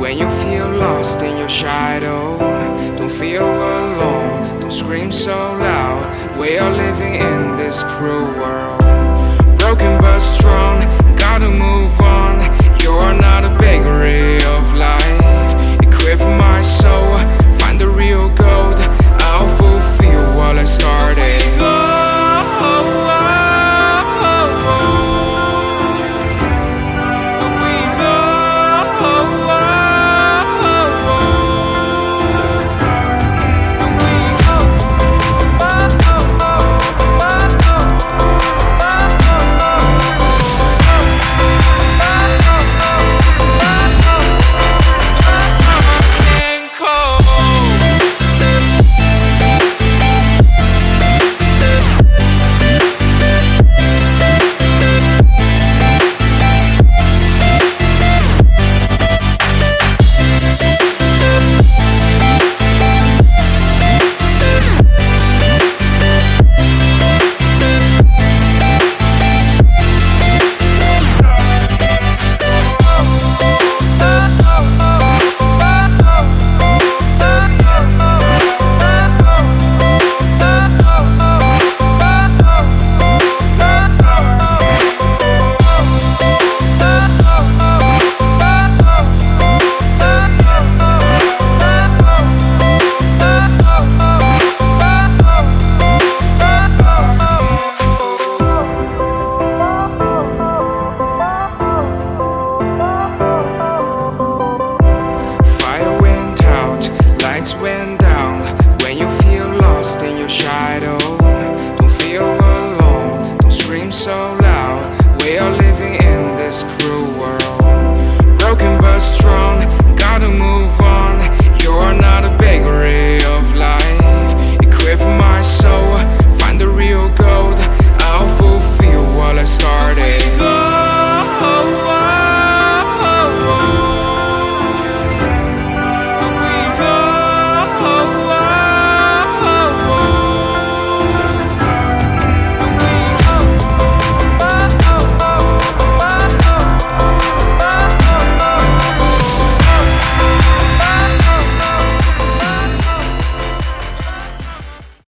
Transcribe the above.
When you feel lost in your shadow, don't feel alone, don't scream so loud. We are living in this cruel world, broken but strong, gotta move on. You're not a bakery of life, equip my soul